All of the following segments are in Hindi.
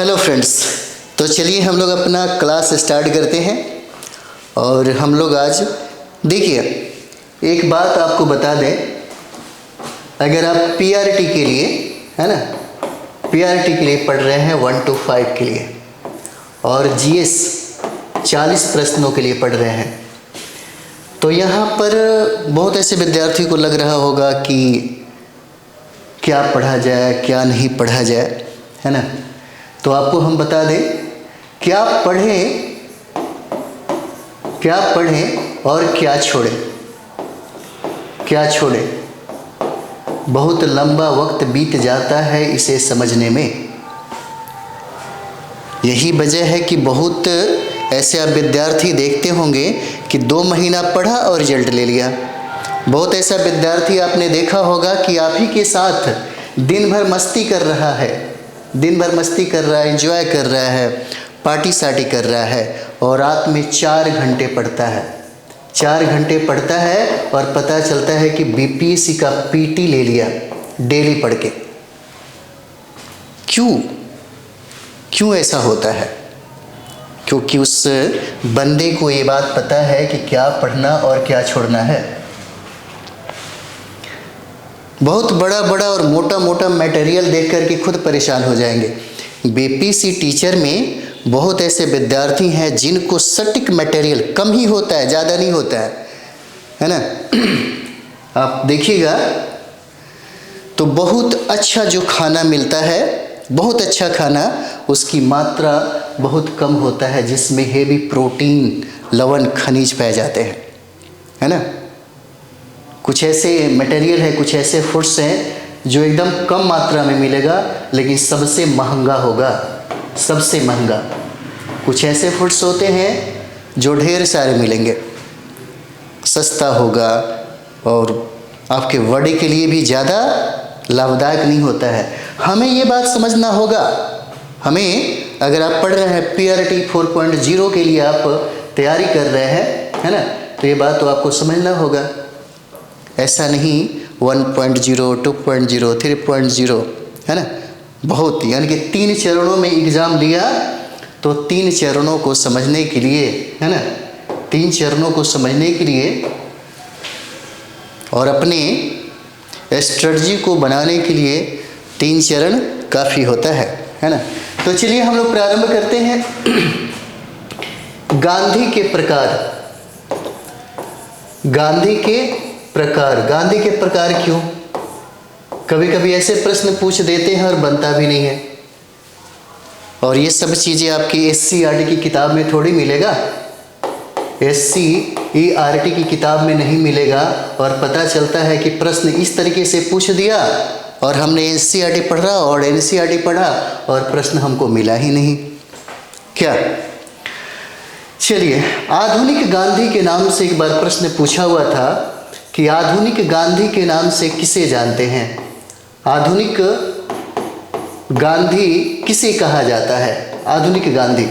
हेलो फ्रेंड्स, तो चलिए हम लोग अपना क्लास स्टार्ट करते हैं। और हम लोग आज देखिए एक बात आपको बता दें, अगर आप पीआरटी के लिए है ना, पीआरटी के लिए पढ़ रहे हैं 1 to 5 के लिए और जीएस 40 प्रश्नों के लिए पढ़ रहे हैं, तो यहाँ पर बहुत ऐसे विद्यार्थी को लग रहा होगा कि क्या पढ़ा जाए क्या नहीं पढ़ा जाए, है ना। तो आपको हम बता दें क्या पढ़ें और क्या छोड़ें। बहुत लंबा वक्त बीत जाता है इसे समझने में। यही वजह है कि बहुत ऐसे आप विद्यार्थी देखते होंगे कि 2 महीना पढ़ा और रिजल्ट ले लिया। बहुत ऐसा विद्यार्थी आपने देखा होगा कि आप ही के साथ दिन भर मस्ती कर रहा है, एंजॉय कर रहा है, पार्टी सार्टी कर रहा है और रात में 4 घंटे पढ़ता है और पता चलता है कि बीपीएससी का पीटी ले लिया डेली पढ़ के। क्यों ऐसा होता है? क्योंकि उस बंदे को ये बात पता है कि क्या पढ़ना और क्या छोड़ना है। बहुत बड़ा और मोटा मटेरियल देख कर के खुद परेशान हो जाएंगे। बीपीएससी टीचर में बहुत ऐसे विद्यार्थी हैं जिनको सटीक मटेरियल कम ही होता है, ज़्यादा नहीं होता है ना। आप देखिएगा तो बहुत अच्छा जो खाना मिलता है, बहुत अच्छा खाना, उसकी मात्रा बहुत कम होता है, जिसमें हेवी प्रोटीन, लवण, खनिज पाए जाते हैं, है ना। कुछ ऐसे मटेरियल है, कुछ ऐसे फूड्स हैं जो एकदम कम मात्रा में मिलेगा लेकिन सबसे महंगा होगा, सबसे महंगा। कुछ ऐसे फूड्स होते हैं जो ढेर सारे मिलेंगे, सस्ता होगा और आपके बॉडी के लिए भी ज़्यादा लाभदायक नहीं होता है। हमें ये बात समझना होगा। हमें, अगर आप पढ़ रहे हैं पीआरटी 4.0 के लिए, आप तैयारी कर रहे हैं, है ना, तो ये बात तो आपको समझना होगा। ऐसा नहीं 1.0, 2.0, 3.0, है ना। बहुत, यानी कि 3 चरणों में एग्ज़ाम लिया, तो 3 चरणों को समझने के लिए, है ना, 3 चरणों को समझने के लिए और अपने स्ट्रेटजी को बनाने के लिए 3 चरण काफ़ी होता है ना। तो चलिए हम लोग प्रारंभ करते हैं। गांधी के प्रकार क्यों? कभी कभी ऐसे प्रश्न पूछ देते हैं और बनता भी नहीं है। और ये सब चीज़ें आपकी एससीईआरटी की किताब में थोड़ी मिलेगा, एससीईआरटी की किताब में नहीं मिलेगा। और पता चलता है कि प्रश्न इस तरीके से पूछ दिया और हमने एससीईआरटी पढ़ा और एनसीईआरटी पढ़ा और प्रश्न हमको मिला ही नहीं। क्या? चलिए, आधुनिक गांधी के नाम से एक बार प्रश्न पूछा हुआ था कि आधुनिक गांधी के नाम से किसे जानते हैं? आधुनिक गांधी किसे कहा जाता है? आधुनिक गांधी,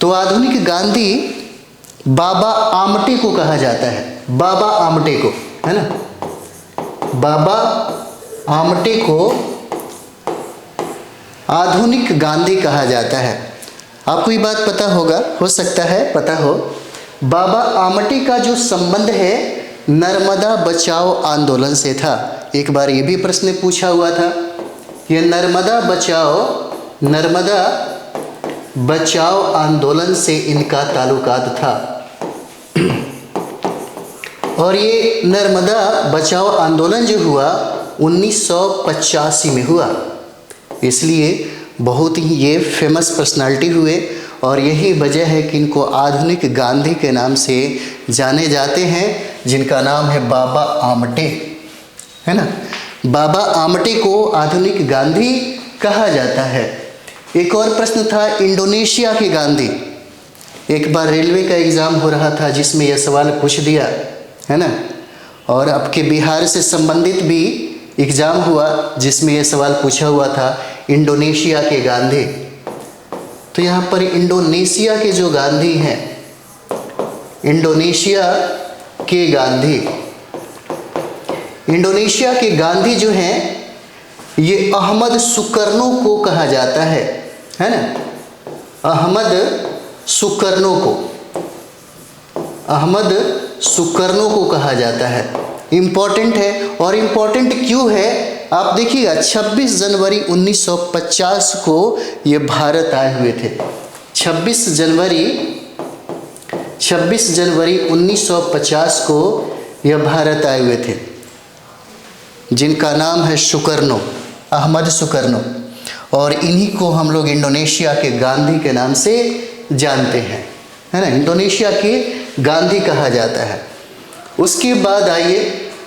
तो आधुनिक गांधी बाबा आमटे को कहा जाता है। बाबा आमटे को, है ना, बाबा आमटे को आधुनिक गांधी कहा जाता है। आपको ये बात पता होगा, हो सकता है पता हो। बाबा आमटे का जो संबंध है नर्मदा बचाओ आंदोलन से था। एक बार ये भी प्रश्न पूछा हुआ था, ये नर्मदा बचाओ आंदोलन से इनका ताल्लुकात था। और ये नर्मदा बचाओ आंदोलन जो हुआ 1985 में हुआ, इसलिए बहुत ही ये फेमस पर्सनालिटी हुए। और यही वजह है कि इनको आधुनिक गांधी के नाम से जाने जाते हैं, जिनका नाम है बाबा आमटे, है ना। बाबा आमटे को आधुनिक गांधी कहा जाता है। एक और प्रश्न था इंडोनेशिया के गांधी। एक बार रेलवे का एग्ज़ाम हो रहा था जिसमें यह सवाल पूछ दिया, है ना। और आपके बिहार से संबंधित भी एग्ज़ाम हुआ जिसमें यह सवाल पूछा हुआ था इंडोनेशिया के गांधी। तो यहाँ पर इंडोनेशिया के जो गांधी हैं, इंडोनेशिया के गांधी जो हैं, ये अहमद सुकर्नो को कहा जाता है। है ना, अहमद सुकर्नो को, अहमद सुकर्नो को कहा जाता है। इम्पॉर्टेंट है, और इम्पॉर्टेंट क्यों है आप देखिएगा, 26 जनवरी 1950 को ये भारत आए हुए थे। 26 जनवरी 1950 को यह भारत आए हुए थे, जिनका नाम है सुकर्नो, अहमद सुकर्नो, और इन्हीं को हम लोग इंडोनेशिया के गांधी के नाम से जानते हैं, है ना, इंडोनेशिया के गांधी कहा जाता है। उसके बाद आइए,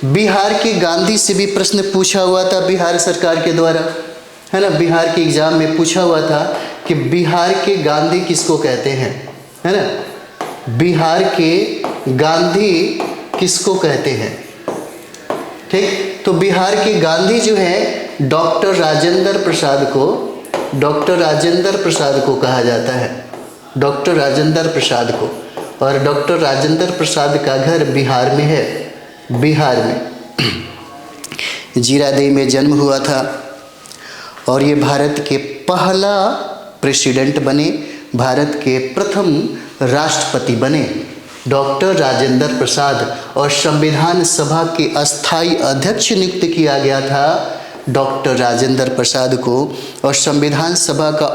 बिहार के गांधी से भी प्रश्न पूछा हुआ था बिहार सरकार के द्वारा, है ना, बिहार के एग्जाम में पूछा हुआ था कि बिहार के गांधी किसको कहते हैं, है ना, बिहार के गांधी किसको कहते हैं। ठीक, तो बिहार के गांधी जो है डॉक्टर राजेंद्र प्रसाद को, डॉक्टर राजेंद्र प्रसाद को कहा जाता है, डॉक्टर राजेंद्र प्रसाद को, और डॉक्टर राजेंद्र प्रसाद का घर बिहार में है, बिहार में जीरादेई में जन्म हुआ था, और ये भारत के पहला प्रेसिडेंट बने, भारत के प्रथम राष्ट्रपति बने डॉक्टर राजेंद्र प्रसाद, और संविधान सभा के अस्थाई अध्यक्ष नियुक्त किया गया था डॉक्टर राजेंद्र प्रसाद को, और संविधान सभा का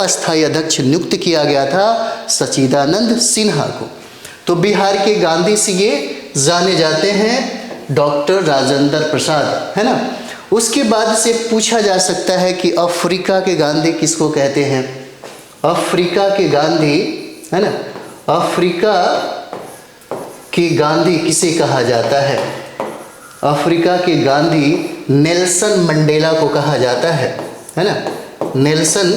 अस्थाई अध्यक्ष नियुक्त किया गया था सच्चिदानंद सिन्हा को। तो बिहार के गांधी से ये जाने जाते हैं डॉक्टर राजेंद्र प्रसाद, है ना। उसके बाद से पूछा जा सकता है कि अफ्रीका के गांधी किसको कहते हैं, अफ्रीका के गांधी, है ना, अफ्रीका के गांधी किसे कहा जाता है, अफ्रीका के गांधी नेल्सन मंडेला को कहा जाता है ना, नेल्सन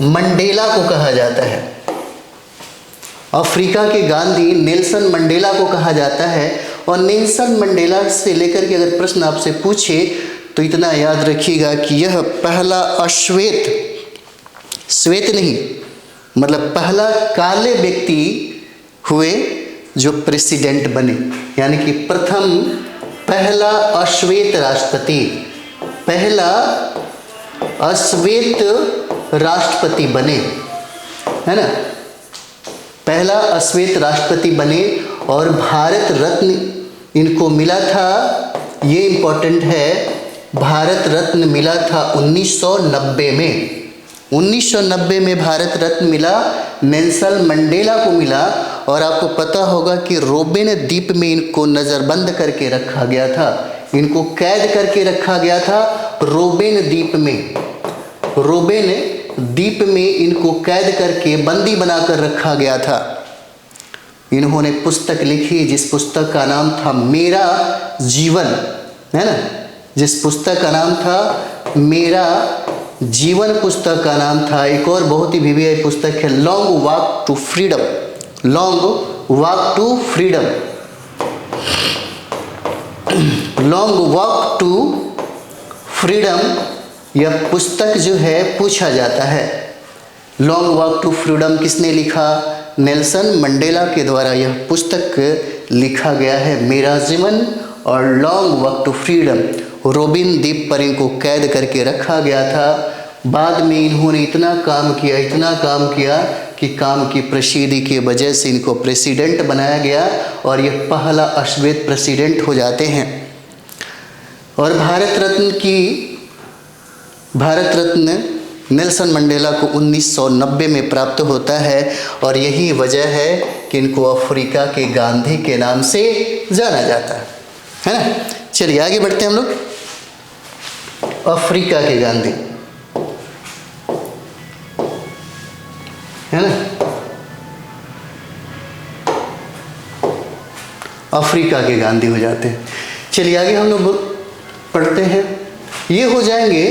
मंडेला को कहा जाता है, अफ्रीका के गांधी नेल्सन मंडेला को कहा जाता है। और नेल्सन मंडेला से लेकर के अगर प्रश्न आपसे पूछे तो इतना याद रखिएगा कि यह पहला अश्वेत, श्वेत नहीं मतलब पहला काले व्यक्ति हुए जो प्रेसिडेंट बने, यानी कि प्रथम पहला अश्वेत राष्ट्रपति, पहला अश्वेत राष्ट्रपति बने, है ना, पहला अश्वेत राष्ट्रपति बने। और भारत रत्न इनको मिला था, ये इम्पोर्टेंट है, भारत रत्न मिला था 1990 में, 1990 में भारत रत्न मिला नेल्सन मंडेला को मिला। और आपको पता होगा कि रोबेन द्वीप में इनको नज़रबंद करके रखा गया था, इनको कैद करके रखा गया था रोबेन द्वीप में, रोबेन द्वीप में इनको कैद करके बंदी बनाकर रखा गया था। इन्होंने पुस्तक लिखी जिस पुस्तक का नाम था मेरा जीवन, है ना, जिस पुस्तक का नाम था मेरा जीवन, पुस्तक का नाम था। एक और बहुत ही वीवीआई पुस्तक है long walk to freedom, long walk to freedom, long walk to freedom, यह पुस्तक जो है पूछा जाता है। लॉन्ग वॉक टू फ्रीडम किसने लिखा, नेल्सन मंडेला के द्वारा यह पुस्तक लिखा गया है मेरा जीवन और long walk to freedom. Robben द्वीप पर इनको कैद करके रखा गया था। बाद में इन्होंने इतना काम किया, इतना काम किया कि काम की प्रसिद्धि की वजह से इनको प्रेसिडेंट बनाया गया और यह पहला अश्वेत प्रेसिडेंट हो जाते हैं। और भारत रत्न नेल्सन मंडेला को 1990 में प्राप्त होता है और यही वजह है कि इनको अफ्रीका के गांधी के नाम से जाना जाता है ना। चलिए आगे बढ़ते हैं हम लोग। अफ्रीका के गांधी, है ना, अफ्रीका के गांधी हो जाते हैं। चलिए आगे हम लोग पढ़ते हैं। ये हो जाएंगे,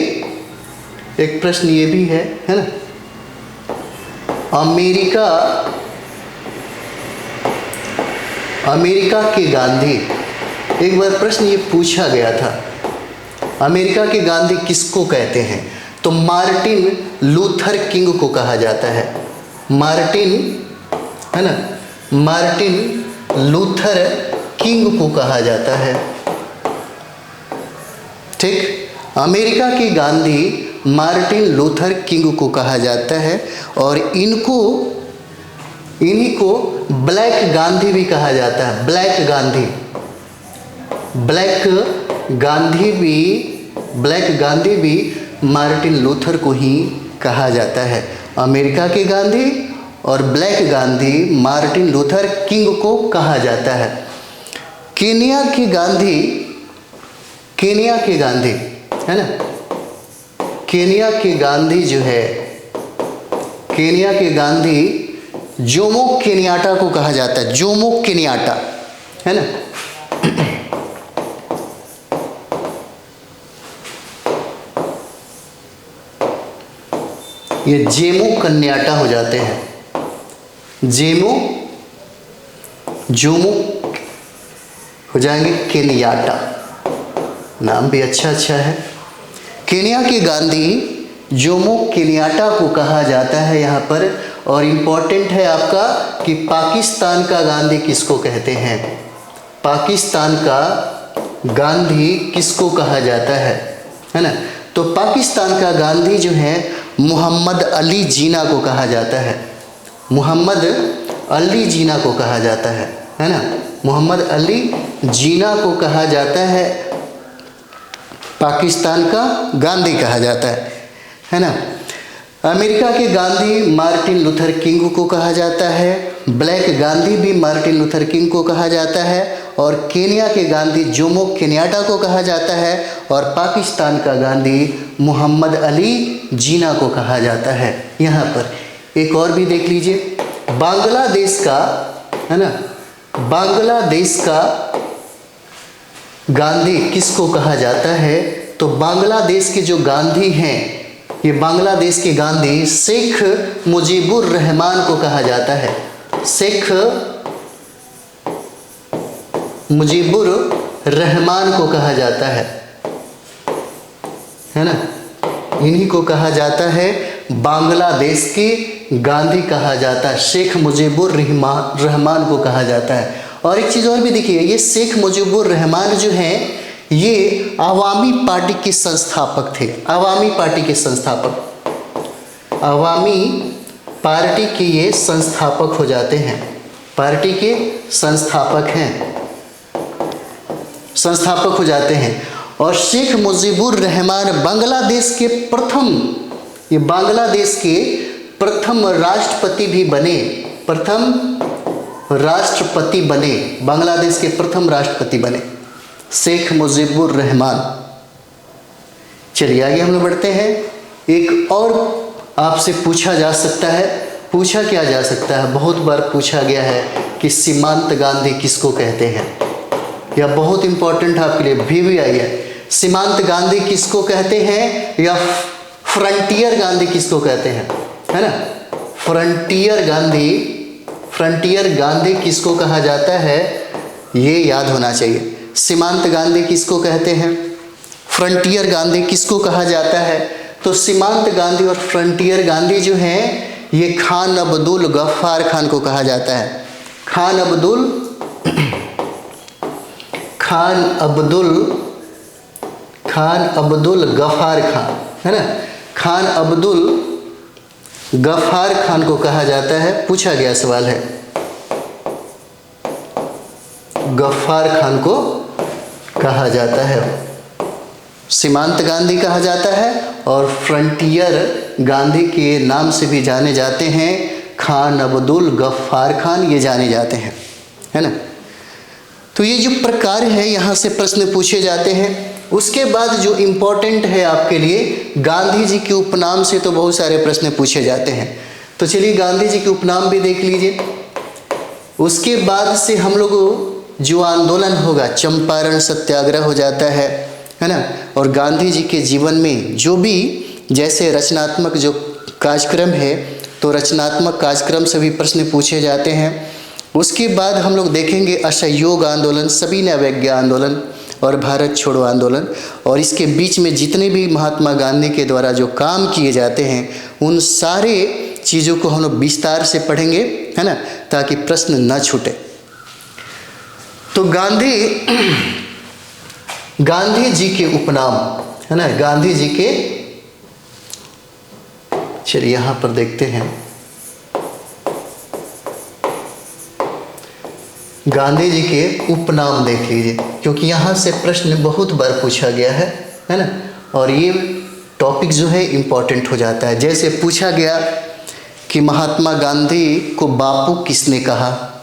एक प्रश्न ये भी है ना, अमेरिका के गांधी। एक बार प्रश्न ये पूछा गया था, अमेरिका के गांधी किसको कहते हैं? तो मार्टिन लूथर किंग को कहा जाता है। मार्टिन, है ना, मार्टिन लूथर किंग को कहा जाता है। ठीक, अमेरिका के गांधी मार्टिन लूथर किंग को कहा जाता है और इन्हीं को ब्लैक गांधी भी कहा जाता है। ब्लैक गांधी भी मार्टिन लूथर को ही कहा जाता है। अमेरिका के गांधी और black Gandhi Martin Luther king को कहा जाता है। केनिया के गांधी है ना, केनिया के गांधी जो है, केनिया के गांधी जोमो केनियाटा को कहा जाता है। जोमो केनियाटा है ना। ये जेमो कन्याटा हो जाते हैं। जोमो हो जाएंगे केनियाटा। नाम भी अच्छा है। केनिया के गांधी जोमो केनियाटा को कहा जाता है यहाँ पर। और इम्पॉर्टेंट है आपका कि पाकिस्तान का गांधी किसको कहते हैं। पाकिस्तान का गांधी किसको कहा जाता है ना। तो पाकिस्तान का गांधी जो है मोहम्मद अली जीना को कहा जाता है। मोहम्मद अली जीना को कहा जाता है ना। मोहम्मद अली जीना को कहा जाता है, पाकिस्तान का गांधी कहा जाता है ना। अमेरिका के गांधी मार्टिन लूथर किंग को कहा जाता है। ब्लैक गांधी भी मार्टिन लूथर किंग को कहा जाता है। और केनिया के गांधी जोमो केनियाटा को कहा जाता है। और पाकिस्तान का गांधी मोहम्मद अली जीना को कहा जाता है। यहाँ पर एक और भी देख लीजिए, बांग्लादेश का है ना, बांग्लादेश का गांधी किसको कहा जाता है। तो बांग्लादेश के जो गांधी हैं, ये बांग्लादेश के गांधी शेख मुजीबुर रहमान को कहा जाता है। शेख मुजीबुर रहमान को कहा जाता है ना। इन्हीं को कहा जाता है, बांग्लादेश के गांधी कहा जाता है। शेख मुजीबुर रहमान को कहा जाता है। और एक चीज़ और भी देखिए, ये शेख मुजीबुर रहमान जो हैं ये अवामी पार्टी के संस्थापक थे। अवामी पार्टी के संस्थापक, अवामी पार्टी के ये संस्थापक हो जाते हैं। पार्टी के संस्थापक हैं, संस्थापक हो जाते हैं। और शेख मुजीबुर रहमान बांग्लादेश के प्रथम, ये बांग्लादेश के प्रथम राष्ट्रपति भी बने। प्रथम राष्ट्रपति बने, बांग्लादेश के प्रथम राष्ट्रपति बने शेख मुजीबुर रहमान। चलिए आगे हम लोग बढ़ते हैं। एक और आपसे पूछा जा सकता है, पूछा क्या जा सकता है, बहुत बार पूछा गया है कि सीमांत गांधी किसको कहते हैं। यह बहुत इंपॉर्टेंट आपके लिए भी आई है। सीमांत गांधी किसको कहते हैं या फ्रंटियर गांधी किसको कहते हैं, है ना। फ्रंटियर गांधी किसको कहा जाता है, ये याद होना चाहिए। सीमांत गांधी किसको कहते हैं, फ्रंटियर गांधी किसको कहा जाता है। तो सीमांत गांधी और फ्रंटियर गांधी जो हैं ये खान अब्दुल गफ्फार खान को कहा जाता है। खान अब्दुल गफ्फार खान, है ना। खान अब्दुल गफ्फार खान को कहा जाता है। पूछा गया सवाल है, गफ्फार खान को कहा जाता है, सीमांत गांधी कहा जाता है और फ्रंटियर गांधी के नाम से भी जाने जाते हैं, खान अब्दुल गफ्फार खान ये जाने जाते हैं, है ना। तो ये जो प्रकार है यहाँ से प्रश्न पूछे जाते हैं। उसके बाद जो इम्पोर्टेंट है आपके लिए, गांधी जी के उपनाम से तो बहुत सारे प्रश्न पूछे जाते हैं। तो चलिए गांधी जी के उपनाम भी देख लीजिए। उसके बाद से हम लोग जो आंदोलन होगा, चंपारण सत्याग्रह हो जाता है ना। और गांधी जी के जीवन में जो भी जैसे रचनात्मक जो कार्यक्रम है, तो रचनात्मक कार्यक्रम से भी प्रश्न पूछे जाते हैं। उसके बाद हम लोग देखेंगे असहयोग आंदोलन, सविनय अवज्ञा आंदोलन और भारत छोड़ो आंदोलन। और इसके बीच में जितने भी महात्मा गांधी के द्वारा जो काम किए जाते हैं, उन सारे चीज़ों को हम लोग विस्तार से पढ़ेंगे, है ना, ताकि प्रश्न न छूटे। तो गांधी जी के उपनाम, है ना, गांधी जी के चलिए यहाँ पर देखते हैं, गांधी जी के उपनाम देख लीजिए, क्योंकि यहाँ से प्रश्न बहुत बार पूछा गया है ना, और ये टॉपिक जो है इम्पोर्टेंट हो जाता है। जैसे पूछा गया कि महात्मा गांधी को बापू किसने कहा,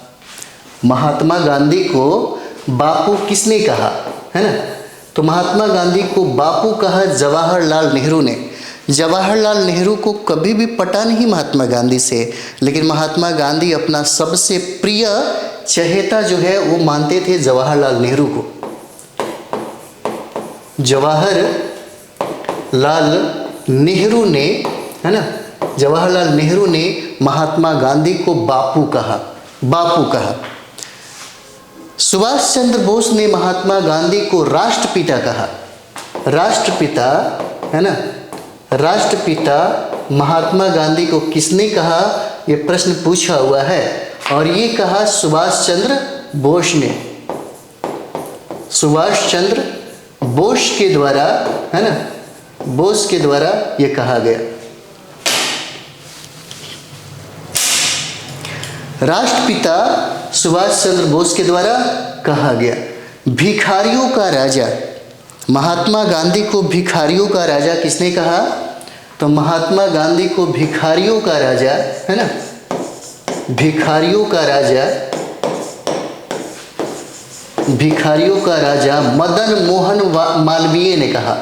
महात्मा गांधी को बापू किसने कहा, है ना। तो महात्मा गांधी को बापू कहा जवाहरलाल नेहरू ने। जवाहरलाल नेहरू को कभी भी पटा नहीं महात्मा गांधी से, लेकिन महात्मा गांधी अपना सबसे प्रिय चहेता जो है वो मानते थे जवाहरलाल नेहरू को। जवाहरलाल नेहरू ने, है ना, जवाहरलाल नेहरू ने महात्मा गांधी को बापू कहा, बापू कहा। सुभाष चंद्र बोस ने महात्मा गांधी को राष्ट्रपिता कहा। राष्ट्रपिता, है ना, राष्ट्रपिता महात्मा गांधी को किसने कहा, ये प्रश्न पूछा हुआ है, और ये कहा सुभाष चंद्र बोस ने। सुभाष चंद्र बोस के द्वारा, है ना, बोस के द्वारा ये कहा गया। राष्ट्रपिता सुभाष चंद्र बोस के द्वारा कहा गया। भिखारियों का राजा, महात्मा गांधी को भिखारियों का राजा किसने कहा, तो महात्मा गांधी को भिखारियों का राजा, है ना, भिखारियों का राजा, भिखारियों का राजा मदन मोहन मालवीय ने कहा।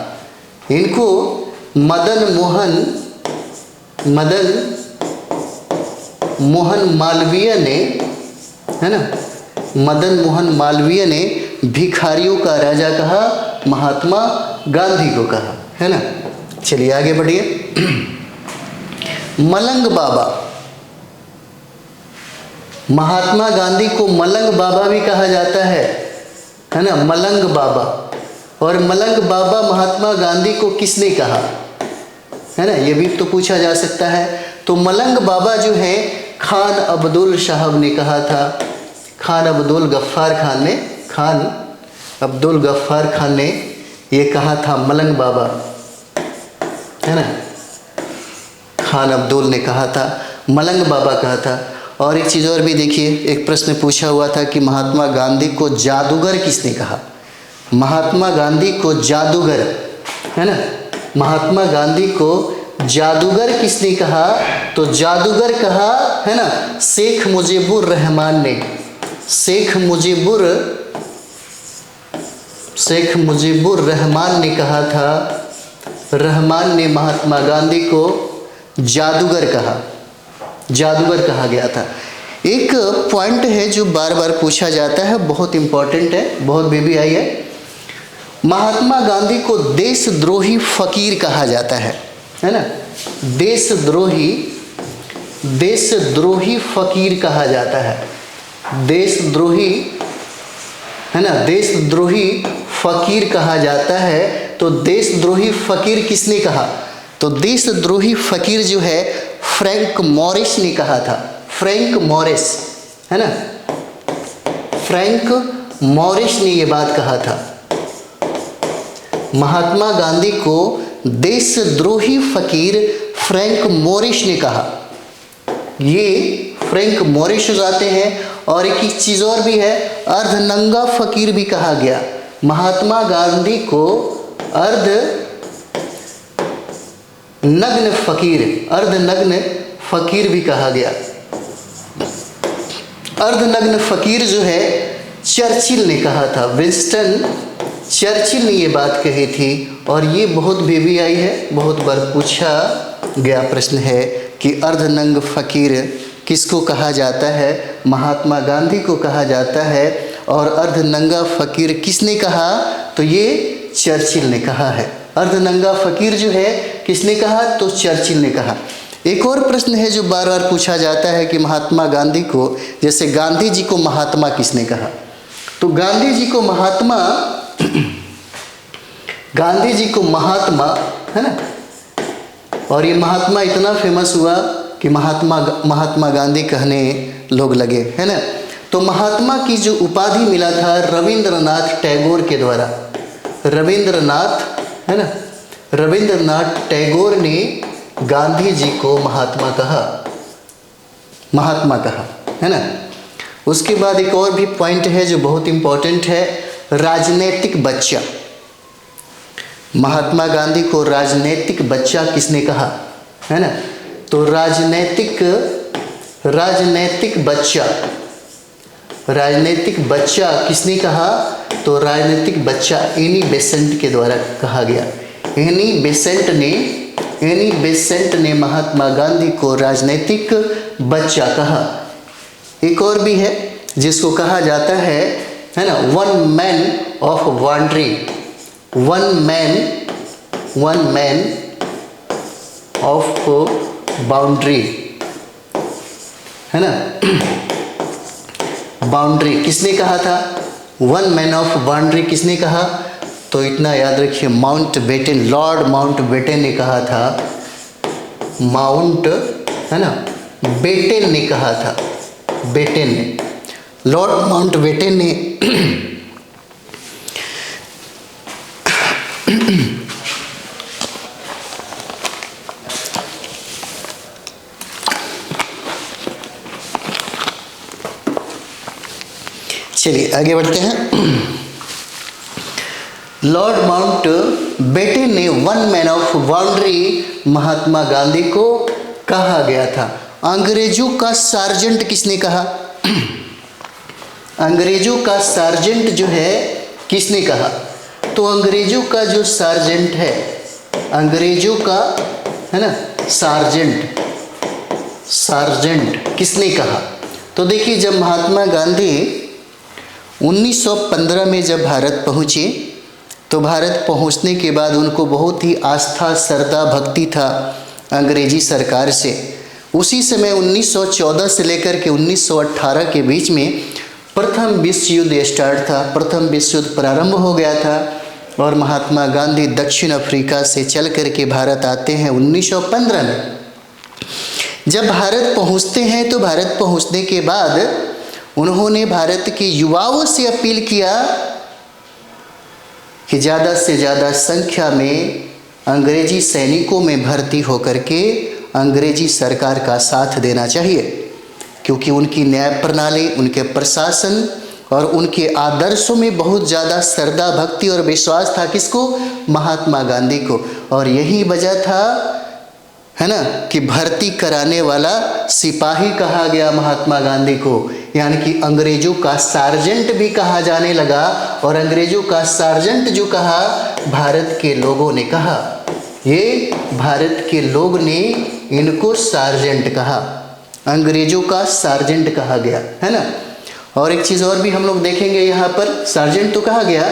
इनको मदन मोहन मालवीय ने, है ना, मदन मोहन मालवीय ने भिखारियों का राजा कहा, महात्मा गांधी को कहा, है ना। चलिए आगे बढ़िए। मलंग बाबा, महात्मा गांधी को मलंग बाबा भी कहा जाता है ना, मलंग बाबा। और मलंग बाबा महात्मा गांधी को किसने कहा, है ना, ये भी तो पूछा जा सकता है। तो मलंग बाबा जो है खान अब्दुल साहब ने कहा था, खान अब्दुल गफ्फार खान ने ये कहा था, मलंग बाबा, है ना, खान अब्दुल ने कहा था, मलंग बाबा कहा था। और एक चीज़ और भी देखिए, एक प्रश्न पूछा हुआ था कि महात्मा गांधी को जादूगर किसने कहा। महात्मा गांधी को जादूगर, है ना, महात्मा गांधी को जादूगर किसने कहा, तो जादूगर कहा, है ना, शेख मुजीबुर रहमान ने। शेख मुजीबुर रहमान ने कहा था, रहमान ने महात्मा गांधी को जादूगर कहा, जादूगर कहा गया था। एक पॉइंट है जो बार बार पूछा जाता है, बहुत इंपॉर्टेंट है, बहुत बेबी आई है। महात्मा गांधी को देशद्रोही फकीर कहा जाता है ना, देशद्रोही फकीर कहा जाता है, देशद्रोही, है ना, देशद्रोही फकीर कहा जाता है। तो देशद्रोही फकीर किसने कहा, तो देशद्रोही फकीर जो है फ्रैंक मॉरिस ने कहा था, फ्रैंक मॉरिस, है ना, फ्रैंक मॉरिस ने ये बात कहा था। महात्मा गांधी को देशद्रोही फकीर फ्रैंक मॉरिस ने कहा, ये फ्रैंक मॉरिस जाते हैं। और एक चीज़ और भी है, अर्धनंगा फकीर भी कहा गया। महात्मा गांधी को अर्धनग्न फकीर भी कहा गया। अर्धनग्न फकीर जो है चर्चिल ने कहा था, विंस्टन चर्चिल ने ये बात कही थी। और ये बहुत बेबी आई है, बहुत बार पूछा गया प्रश्न है कि अर्धनग्न फकीर किसको कहा जाता है, महात्मा गांधी को कहा जाता है। और अर्धनंगा फकीर किसने कहा, तो ये चर्चिल ने कहा है। अर्धनंगा फकीर जो है किसने कहा, तो चर्चिल ने कहा। एक और प्रश्न है जो बार बार पूछा जाता है कि महात्मा गांधी को, जैसे गांधी जी को महात्मा किसने कहा, तो गांधी जी को महात्मा है ना। और ये महात्मा इतना फेमस हुआ कि महात्मा गांधी कहने लोग लगे, है ना। तो महात्मा की जो उपाधि मिला था रविंद्रनाथ टैगोर के द्वारा, रविंद्रनाथ, है ना, रविंद्रनाथ टैगोर ने गांधी जी को महात्मा कहा, महात्मा कहा, है ना। उसके बाद एक और भी पॉइंट है जो बहुत इंपॉर्टेंट है, राजनीतिक बच्चा। महात्मा गांधी को राजनीतिक बच्चा किसने कहा, है ना। तो राजनीतिक बच्चा किसने कहा, तो राजनीतिक बच्चा एनी बेसेंट के द्वारा कहा गया। एनी बेसेंट ने महात्मा गांधी को राजनीतिक बच्चा कहा। एक और भी है जिसको कहा जाता है ना, one man of boundary, one man of boundary, है ना। बाउंड्री किसने कहा था, वन मैन ऑफ बाउंड्री किसने कहा, तो इतना याद रखिए, Mountbatten, Lord Mountbatten ने कहा था, माउंट, है ना, बेटन ने कहा था, बेटन ने, लॉर्ड माउंट बेटन ने चलिए आगे बढ़ते हैं। लॉर्ड माउंट बेटन ने one man of boundary Mahatma Gandhi को कहा गया था। अंग्रेजों का सार्जेंट किसने कहा, अंग्रेजों का सार्जेंट जो है किसने कहा, तो अंग्रेजों का जो सार्जेंट है, अंग्रेजों का, है ना, सार्जेंट किसने कहा, तो देखिए जब महात्मा गांधी 1915 में जब भारत पहुँचे, तो भारत पहुँचने के बाद उनको बहुत ही आस्था, श्रद्धा, भक्ति था अंग्रेजी सरकार से। उसी समय 1914 से लेकर के 1918 के बीच में प्रथम विश्व युद्ध स्टार्ट था, प्रथम विश्व युद्ध प्रारंभ हो गया था, और महात्मा गांधी दक्षिण अफ्रीका से चल कर के भारत आते हैं 1915 में। जब भारत पहुँचते हैं तो भारत पहुँचने के बाद उन्होंने भारत के युवाओं से अपील किया कि ज़्यादा से ज़्यादा संख्या में अंग्रेजी सैनिकों में भर्ती होकर के अंग्रेजी सरकार का साथ देना चाहिए, क्योंकि उनकी न्याय प्रणाली, उनके प्रशासन और उनके आदर्शों में बहुत ज़्यादा श्रद्धा, भक्ति और विश्वास था। किसको, महात्मा गांधी को। और यही वजह था, है ना, कि भर्ती कराने वाला सिपाही कहा गया महात्मा गांधी को, यानी कि अंग्रेजों का सार्जेंट भी कहा जाने लगा। और अंग्रेजों का सार्जेंट जो कहा, भारत के लोगों ने कहा, ये भारत के लोग ने इनको सार्जेंट कहा, अंग्रेजों का सार्जेंट कहा गया, है ना। और एक चीज़ और भी हम लोग देखेंगे यहाँ पर, सार्जेंट तो कहा गया।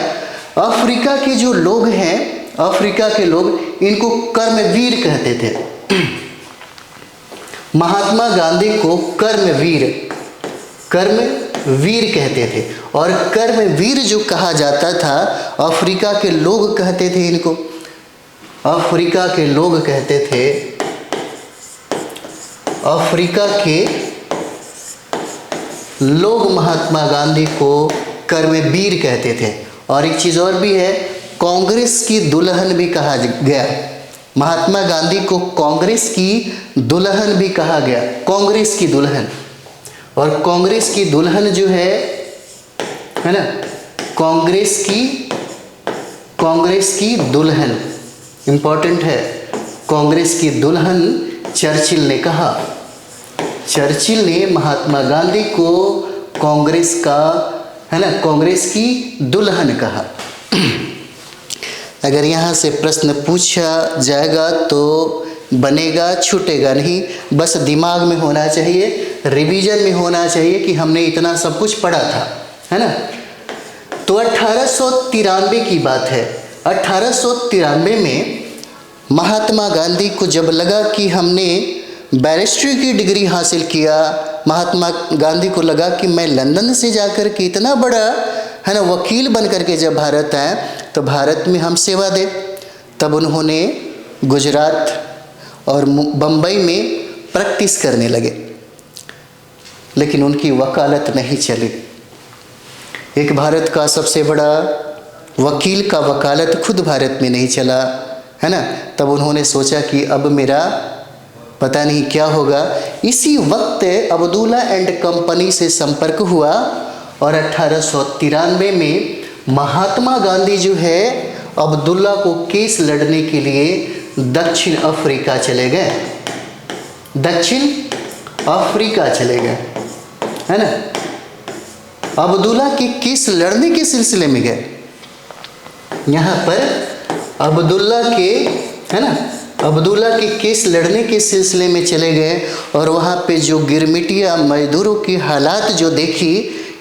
अफ्रीका के जो लोग हैं, अफ्रीका के लोग इनको कर्मवीर कहते थे। महात्मा गांधी को कर्मवीर कहते थे। और कर्मवीर जो कहा जाता था, अफ्रीका के लोग कहते थे इनको, अफ्रीका के लोग कहते थे, अफ्रीका के लोग महात्मा गांधी को कर्मवीर कहते थे। और एक चीज़ और भी है, कांग्रेस की दुल्हन भी कहा गया, महात्मा गांधी को कांग्रेस की दुल्हन भी कहा गया, कांग्रेस की दुल्हन। और कांग्रेस की दुल्हन जो है ना, कांग्रेस की दुल्हन इंपॉर्टेंट है, कांग्रेस की दुल्हन चर्चिल ने कहा, चर्चिल ने महात्मा गांधी को कांग्रेस का, है ना, कांग्रेस की दुल्हन कहा। अगर यहाँ से प्रश्न पूछा जाएगा तो बनेगा, छूटेगा नहीं, बस दिमाग में होना चाहिए, रिवीजन में होना चाहिए कि हमने इतना सब कुछ पढ़ा था, है ना। तो 1893 की बात है। 1893 में महात्मा गांधी को जब लगा कि हमने बैरिस्ट्री की डिग्री हासिल किया, महात्मा गांधी को लगा कि मैं लंदन से जाकर के इतना बड़ा, है ना, वकील बन करके जब भारत आए तो भारत में हम सेवा दें। तब उन्होंने गुजरात और बम्बई में प्रैक्टिस करने लगे, लेकिन उनकी वकालत नहीं चली। एक भारत का सबसे बड़ा वकील का वकालत खुद भारत में नहीं चला, है ना। तब उन्होंने सोचा कि अब मेरा पता नहीं क्या होगा। इसी वक्त अब्दुल्ला एंड कंपनी से संपर्क हुआ और 1893 में महात्मा गांधी जो है अब्दुल्ला को केस लड़ने के लिए दक्षिण अफ्रीका चले गए, दक्षिण अफ्रीका चले गए, है ना। अब्दुल्ला के केस लड़ने के सिलसिले में गए। यहाँ पर अब्दुल्ला के, है ना, अब्दुल्ला के केस लड़ने के सिलसिले में चले गए और वहाँ पे जो गिरमिटिया मजदूरों की हालात जो देखी,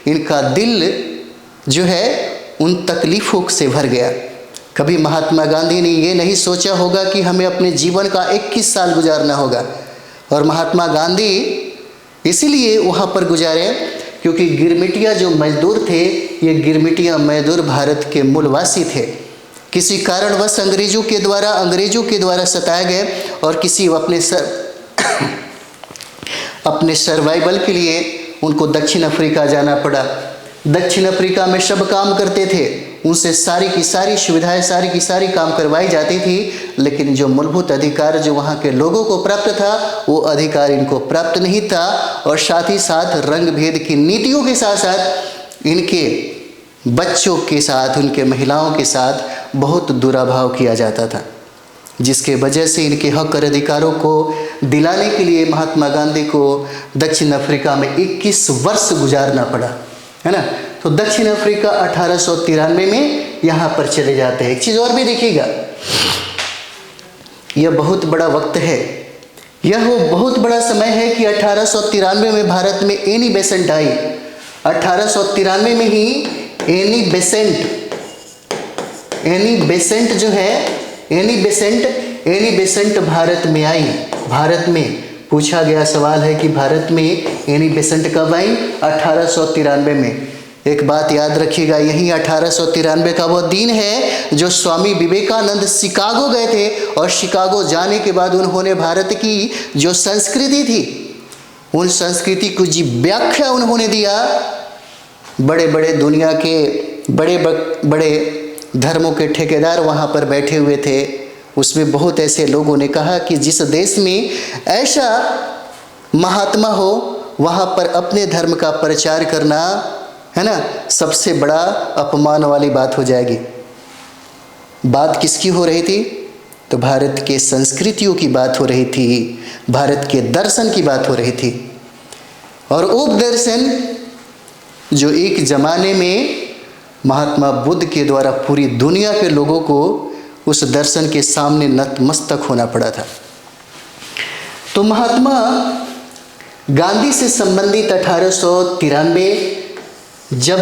इनका दिल जो है उन तकलीफ़ों से भर गया। कभी महात्मा गांधी ने ये नहीं सोचा होगा कि हमें अपने जीवन का 21 साल गुजारना होगा, और महात्मा गांधी इसीलिए वहाँ पर गुजारे क्योंकि गिरमिटिया जो मजदूर थे, ये गिरमिटिया मजदूर भारत के मूलवासी थे। किसी कारणवश अंग्रेज़ों के द्वारा सताए गए और किसी अपने सर्वाइवल के लिए उनको दक्षिण अफ्रीका जाना पड़ा। दक्षिण अफ्रीका में सब काम करते थे, उनसे सारी की सारी सुविधाएं, सारी की सारी काम करवाई जाती थी, लेकिन जो मूलभूत अधिकार जो वहाँ के लोगों को प्राप्त था वो अधिकार इनको प्राप्त नहीं था। और साथ ही साथ रंग भेद की नीतियों के साथ साथ इनके बच्चों के साथ, उनके महिलाओं के साथ बहुत दुराभाव किया जाता था, जिसके वजह से इनके हक और अधिकारों को दिलाने के लिए महात्मा गांधी को दक्षिण अफ्रीका में 21 वर्ष गुजारना पड़ा, है ना। तो दक्षिण अफ्रीका 1893 में यहाँ पर चले जाते हैं। एक चीज़ और भी देखिएगा, यह बहुत बड़ा वक्त है, यह वो बहुत बड़ा समय है कि 1893 में भारत में एनी बेसेंट आई। 1893 में ही एनी बेसेंट जो है, एनी बेसेंट भारत में आई। भारत में पूछा गया सवाल है कि भारत में एनी बेसेंट कब आई? 1893 में। एक बात याद रखिएगा, यही 1893 का वो दिन है जो स्वामी विवेकानंद शिकागो गए थे, और शिकागो जाने के बाद उन्होंने भारत की जो संस्कृति थी, उन संस्कृति को जी व्याख्या उन्होंने दिया। बड़े बड़े दुनिया के बड़े बड़े धर्मों के ठेकेदार वहाँ पर बैठे हुए थे। उसमें बहुत ऐसे लोगों ने कहा कि जिस देश में ऐसा महात्मा हो, वहाँ पर अपने धर्म का प्रचार करना, है ना, सबसे बड़ा अपमान वाली बात हो जाएगी। बात किसकी हो रही थी? तो भारत के संस्कृतियों की बात हो रही थी, भारत के दर्शन की बात हो रही थी। और वो दर्शन जो एक ज़माने में महात्मा बुद्ध के द्वारा पूरी दुनिया के लोगों को उस दर्शन के सामने नतमस्तक होना पड़ा था। तो महात्मा गांधी से संबंधित 1893 जब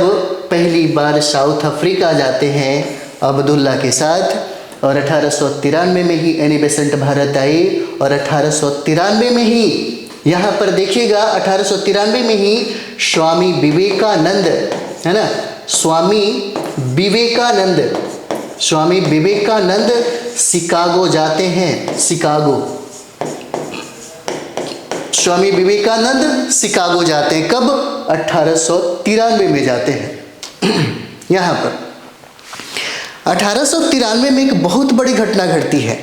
पहली बार साउथ अफ्रीका जाते हैं अब्दुल्ला के साथ, और 1893 में ही एनी बेसेंट भारत आई, और 1893 में ही यहाँ पर देखिएगा 1893 में ही स्वामी विवेकानंद, है ना, स्वामी विवेकानंद शिकागो जाते हैं। स्वामी विवेकानंद शिकागो जाते हैं। कब? 1893 में जाते हैं। यहाँ पर 1893 में एक बहुत बड़ी घटना घटती है।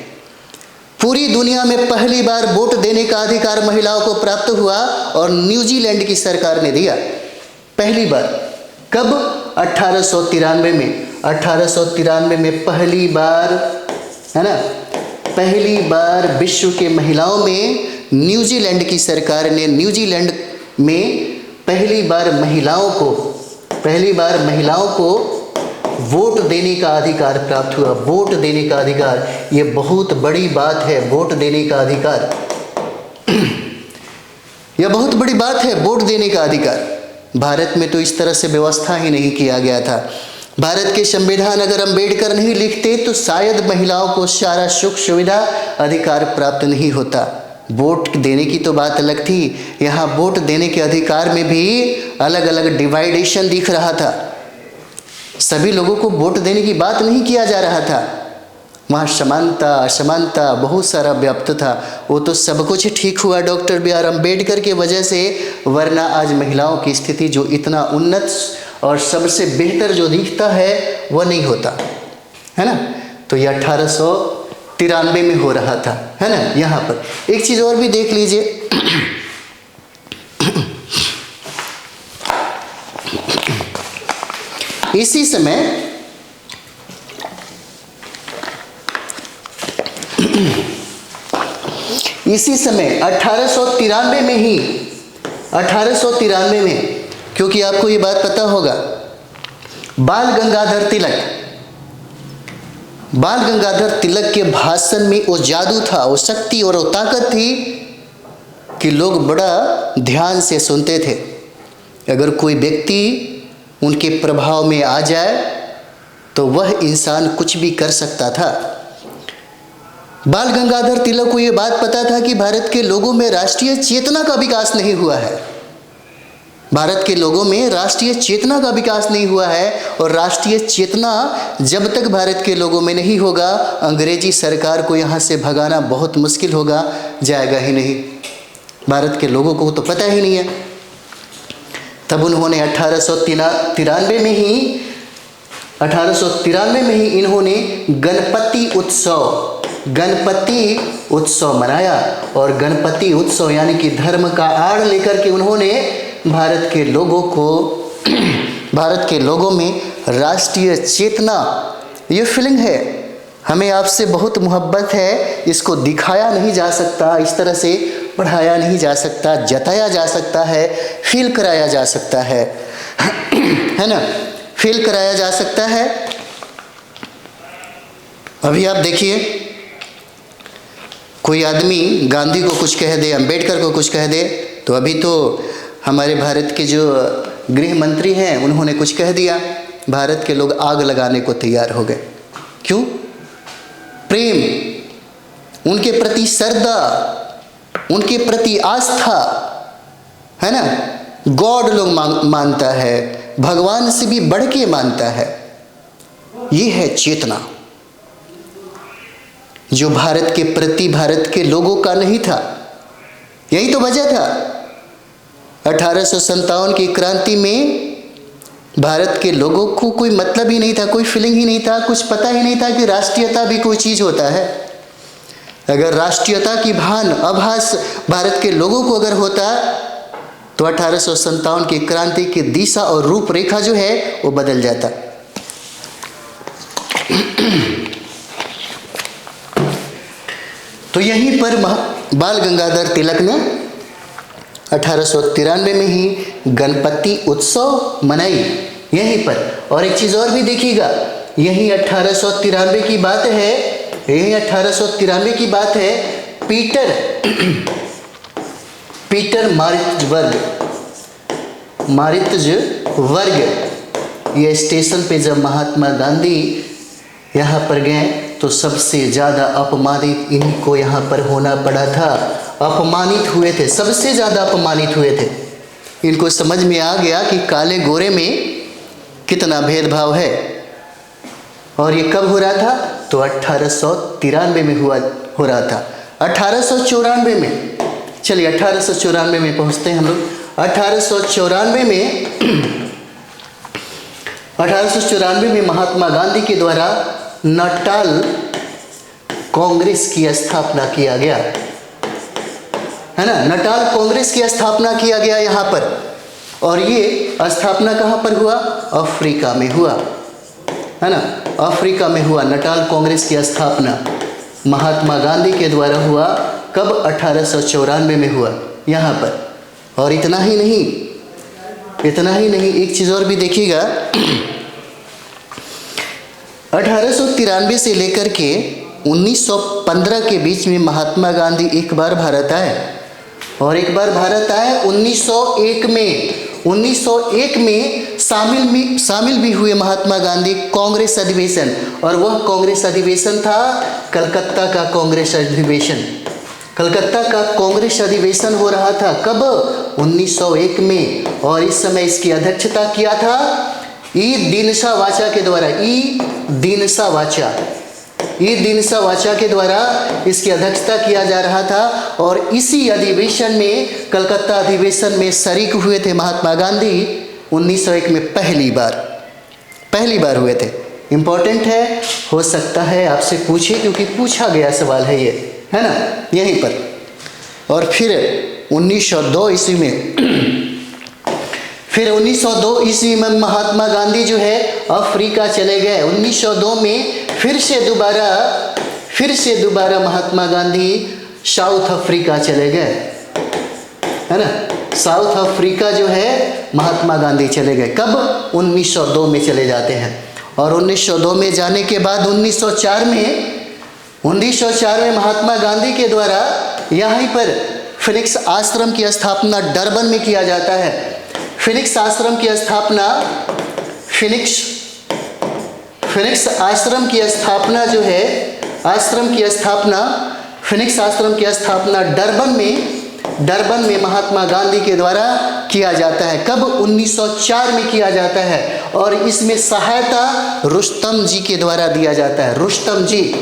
पूरी दुनिया में पहली बार वोट देने का अधिकार महिलाओं को प्राप्त हुआ और न्यूजीलैंड की सरकार ने दिया। पहली बार कब? 1893 में। 1893 में पहली बार, है ना, पहली बार विश्व के महिलाओं में न्यूजीलैंड की सरकार ने, न्यूजीलैंड में पहली बार महिलाओं को वोट देने का अधिकार प्राप्त हुआ। वोट देने का अधिकार, ये बहुत बड़ी बात है। वोट देने का अधिकार यह बहुत बड़ी बात है। वोट देने का अधिकार भारत में तो इस तरह से व्यवस्था ही नहीं किया गया था। भारत के संविधान अगर अम्बेडकर नहीं लिखते तो शायद महिलाओं को सारा सुख सुविधा अधिकार प्राप्त नहीं होता। वोट देने की तो बात अलग थी, यहाँ वोट देने के अधिकार में भी अलग अलग डिवाइडेशन दिख रहा था। सभी लोगों को वोट देने की बात नहीं किया जा रहा था। वहाँ समानता असमानता बहुत सारा व्याप्त था। वो तो सब कुछ ठीक हुआ डॉक्टर बी आर अम्बेडकर के वजह से, वरना आज महिलाओं की स्थिति जो इतना उन्नत और सबसे बेहतर जो दिखता है वह नहीं होता, है ना। तो ये 1993 में हो रहा था, है ना। यहाँ पर एक चीज़ और भी देख लीजिए, इसी समय इसी समय 1893 में ही, 1893 में, क्योंकि आपको ये बात पता होगा, बाल गंगाधर तिलक के भाषण में वो जादू था, वो शक्ति और वो ताकत थी कि लोग बड़ा ध्यान से सुनते थे। अगर कोई व्यक्ति उनके प्रभाव में आ जाए तो वह इंसान कुछ भी कर सकता था। बाल गंगाधर तिलक को ये बात पता था कि भारत के लोगों में राष्ट्रीय चेतना का विकास नहीं हुआ है, भारत के लोगों में राष्ट्रीय चेतना का विकास नहीं हुआ है, और राष्ट्रीय चेतना जब तक भारत के लोगों में नहीं होगा, अंग्रेजी सरकार को यहाँ से भगाना बहुत मुश्किल होगा, जाएगा ही नहीं। भारत के लोगों को तो पता ही नहीं है। तब उन्होंने 1893 में ही इन्होंने गणपति उत्सव मनाया, और गणपति उत्सव यानी कि धर्म का आड़ लेकर के उन्होंने भारत के लोगों में राष्ट्रीय चेतना, ये फीलिंग है, हमें आपसे बहुत मोहब्बत है, इसको दिखाया नहीं जा सकता, इस तरह से पढ़ाया नहीं जा सकता, जताया जा सकता है, फील कराया जा सकता है, है ना, फील कराया जा सकता है। अभी आप देखिए, कोई आदमी गांधी को कुछ कह दे, अंबेडकर को कुछ कह दे, तो अभी तो हमारे भारत के जो गृह मंत्री हैं उन्होंने कुछ कह दिया, भारत के लोग आग लगाने को तैयार हो गए। क्यों? प्रेम, उनके प्रति श्रद्धा, उनके प्रति आस्था, है ना, गॉड लोग मानता है, भगवान से भी बढ़ के मानता है। ये है चेतना जो भारत के प्रति भारत के लोगों का नहीं था। यही तो वजह था 1857 की क्रांति में भारत के लोगों को कोई मतलब ही नहीं था, कोई फीलिंग ही नहीं था, कुछ पता ही नहीं था कि राष्ट्रीयता भी कोई चीज़ होता है। अगर राष्ट्रीयता की आभास भारत के लोगों को अगर होता तो 1857 की क्रांति की दिशा और रूपरेखा जो है वो बदल जाता। तो यहीं पर बाल गंगाधर तिलक ने 1893 में ही गणपति उत्सव मनाई, यहीं पर। और एक चीज़ और भी देखिएगा, यही 1893 की बात है, यही 1893 की बात है। पीटर मारित्जबर्ग ये स्टेशन पे जब महात्मा गांधी यहाँ पर गए तो सबसे ज़्यादा अपमानित इन्हीं को यहाँ पर होना पड़ा था। अपमानित हुए थे, सबसे ज़्यादा अपमानित हुए थे। इनको समझ में आ गया कि काले गोरे में कितना भेदभाव है। और ये कब हो रहा था? तो 1893 में हो रहा था। 1894 में, चलिए 1894 में पहुँचते हैं हम लोग। 1894 में महात्मा गांधी के द्वारा नटाल कांग्रेस की स्थापना किया गया, है ना। नटाल कांग्रेस की स्थापना किया गया यहाँ पर। और ये स्थापना कहाँ पर हुआ? अफ्रीका में हुआ, है ना, अफ्रीका में हुआ। नटाल कांग्रेस की स्थापना महात्मा गांधी के द्वारा हुआ। कब? 1894 में हुआ यहाँ पर। और इतना ही नहीं, एक चीज़ और भी देखिएगा। 1893 से लेकर के 1915 के बीच में महात्मा गांधी एक बार भारत आए, और एक बार भारत आए 1901 में शामिल भी हुए महात्मा गांधी कांग्रेस अधिवेशन। और वह कांग्रेस अधिवेशन था कलकत्ता का कांग्रेस अधिवेशन। कलकत्ता का कांग्रेस अधिवेशन हो रहा था कब? 1901 में। और इस समय इसकी अध्यक्षता किया था ई दीनशा वाचा के द्वारा। ई दीनशा वाचा के द्वारा इसकी अध्यक्षता किया जा रहा था। और इसी अधिवेशन में, कलकत्ता अधिवेशन में शरीक हुए थे महात्मा गांधी 1901 में पहली बार हुए थे। इम्पोर्टेंट है, हो सकता है आपसे पूछे, क्योंकि पूछा गया सवाल है ये, है ना, यहीं पर। और फिर 1902 ईस्वी में फिर 1902 ईस्वी में महात्मा गांधी जो है अफ्रीका चले गए। 1902 में फिर से दोबारा महात्मा गांधी साउथ अफ्रीका चले गए, है ना। साउथ अफ्रीका जो है महात्मा गांधी चले गए। कब? 1902 में चले जाते हैं। और 1902 में जाने के बाद 1904 में महात्मा गांधी के द्वारा यहाँ पर फिनिक्स आश्रम की स्थापना डरबन में किया जाता है। फिनिक्स आश्रम की स्थापना फिनिक्स आश्रम की स्थापना जो है, फिनिक्स आश्रम की स्थापना डरबन में महात्मा गांधी के द्वारा किया जाता है। कब? 1904 में किया जाता है। और इसमें सहायता रुस्तम जी के द्वारा दिया जाता है। रुस्तम जी,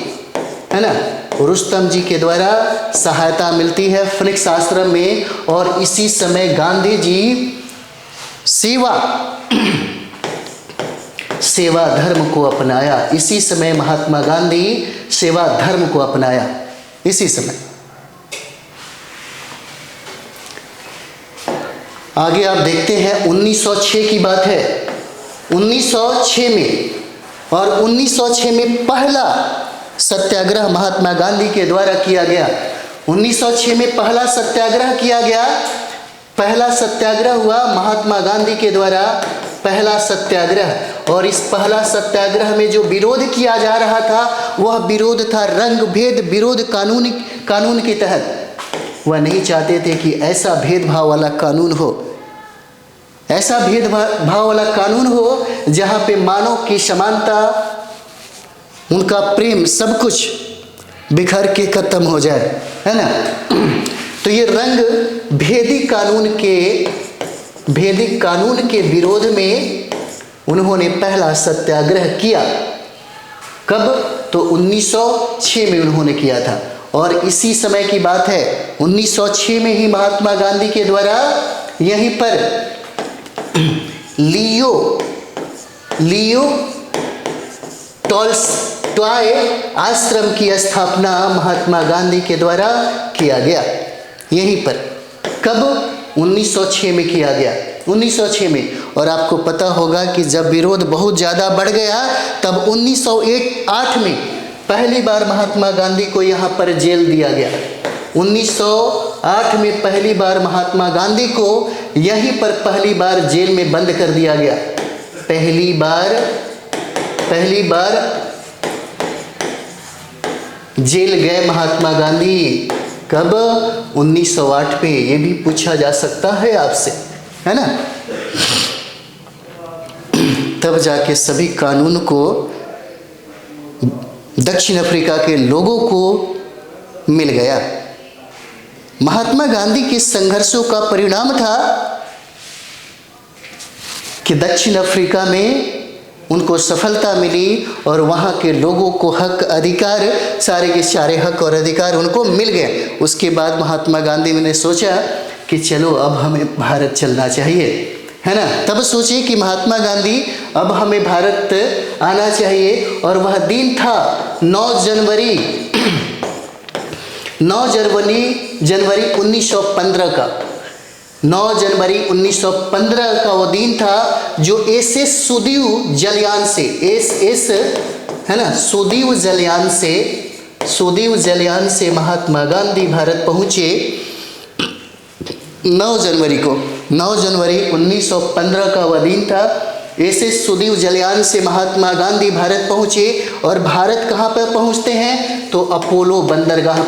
है ना, रुस्तम जी के द्वारा सहायता मिलती है फिनिक्स आश्रम में। और इसी समय गांधी जी सेवा धर्म को अपनाया। इसी समय महात्मा गांधी सेवा धर्म को अपनाया, इसी समय। आगे आप देखते हैं 1906 की बात है। 1906 में, और 1906 में पहला सत्याग्रह महात्मा गांधी के द्वारा किया गया। 1906 में पहला सत्याग्रह किया गया। पहला सत्याग्रह हुआ महात्मा गांधी के द्वारा, पहला सत्याग्रह। और इस पहला सत्याग्रह में जो विरोध किया जा रहा था वह विरोध था रंग भेद विरोध कानून के तहत। वह नहीं चाहते थे कि ऐसा भेदभाव वाला कानून हो, ऐसा भेदभाव वाला कानून हो जहाँ पे मानव की समानता, उनका प्रेम, सब कुछ बिखर के खत्म हो जाए, है ना। तो ये रंग भेदी कानून के विरोध में उन्होंने पहला सत्याग्रह किया। कब? तो 1906 में उन्होंने किया था। और इसी समय की बात है, 1906 में ही महात्मा गांधी के द्वारा यहीं पर लियो टॉल्स्टॉय आश्रम की स्थापना महात्मा गांधी के द्वारा किया गया, यहीं पर। कब? 1906 में किया गया, 1906 में। और आपको पता होगा कि जब विरोध बहुत ज़्यादा बढ़ गया तब 1908 में पहली बार महात्मा गांधी को यहाँ पर जेल दिया गया। 1908 में पहली बार महात्मा गांधी को यहीं पर पहली बार जेल में बंद कर दिया गया। पहली बार जेल गए महात्मा गांधी। कब? 1908 पे। ये भी पूछा जा सकता है आपसे, है ना। तब जाके सभी कानून को दक्षिण अफ्रीका के लोगों को मिल गया। महात्मा गांधी के संघर्षों का परिणाम था कि दक्षिण अफ्रीका में उनको सफलता मिली और वहाँ के लोगों को हक अधिकार, सारे के सारे हक और अधिकार उनको मिल गए। उसके बाद महात्मा गांधी ने सोचा कि चलो अब हमें भारत चलना चाहिए, है ना। तब सोचे कि महात्मा गांधी अब हमें भारत आना चाहिए। और वह दिन था 9 जनवरी 1915 का। 9 जनवरी 1915 का वो दिन था जो SS सुदीव जलयान से, SS, है ना, सुदीव जलयान से महात्मा गांधी भारत पहुँचे। 9 जनवरी को, 9 जनवरी 1915 का वह दिन था। SS सुदीव जलयान से महात्मा गांधी भारत पहुँचे। और भारत कहाँ पर पहुँचते हैं? तो अपोलो बंदरगाह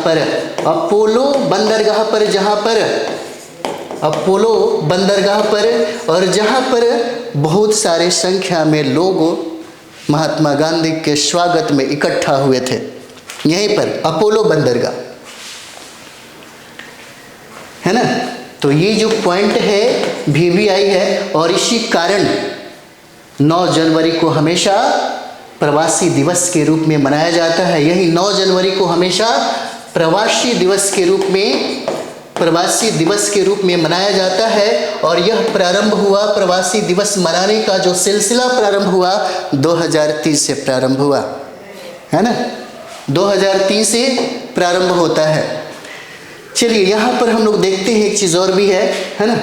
पर, और जहाँ पर बहुत सारे संख्या में लोग महात्मा गांधी के स्वागत में इकट्ठा हुए थे, यहीं पर अपोलो बंदरगाह, है ना। तो ये जो पॉइंट है VVI है। और इसी कारण 9 जनवरी को हमेशा प्रवासी दिवस के रूप में मनाया जाता है। यही 9 जनवरी को हमेशा प्रवासी दिवस के रूप में प्रवासी दिवस के रूप में मनाया जाता है। और यह प्रारंभ हुआ, प्रवासी दिवस मनाने का जो सिलसिला प्रारंभ हुआ 2003 से प्रारंभ हुआ, है ना। 2003 से प्रारंभ होता है। चलिए यहाँ पर हम लोग देखते हैं एक चीज़ और भी है ना।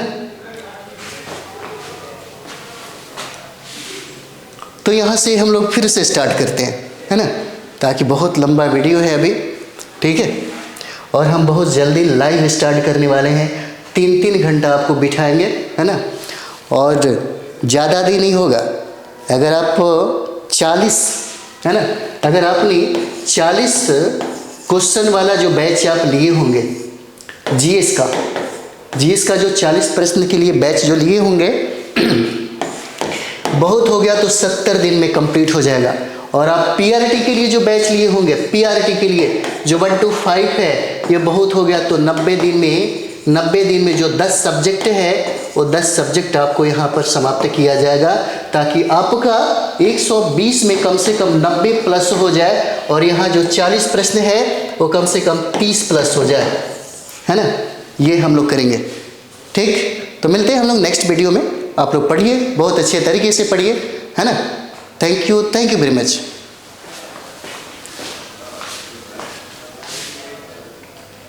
तो यहाँ से हम लोग फिर से स्टार्ट करते हैं, है ना, ताकि बहुत लंबा वीडियो है अभी, ठीक है। और हम बहुत जल्दी लाइव स्टार्ट करने वाले हैं, 3-3 घंटा आपको बिठाएंगे, है ना। और ज़्यादा दिन नहीं होगा। अगर आप 40, है ना, अगर आपने 40 क्वेश्चन वाला जो बैच आप लिए होंगे जीएस का जो 40 प्रश्न के लिए बैच जो लिए होंगे बहुत हो गया तो 70 दिन में कंप्लीट हो जाएगा। और आप पीआरटी के लिए जो बैच लिए होंगे, पीआरटी के लिए जो 1 to 5 है, ये बहुत हो गया तो 90 दिन में जो 10 सब्जेक्ट है वो 10 सब्जेक्ट आपको यहाँ पर समाप्त किया जाएगा, ताकि आपका 120 में कम से कम 90 प्लस हो जाए और यहाँ जो 40 प्रश्न है वो कम से कम 30 प्लस हो जाए, है ना। ये हम लोग करेंगे, ठीक। तो मिलते हैं हम लोग नेक्स्ट वीडियो में। आप लोग पढ़िए, बहुत अच्छे तरीके से पढ़िए, है ना। Thank you very much.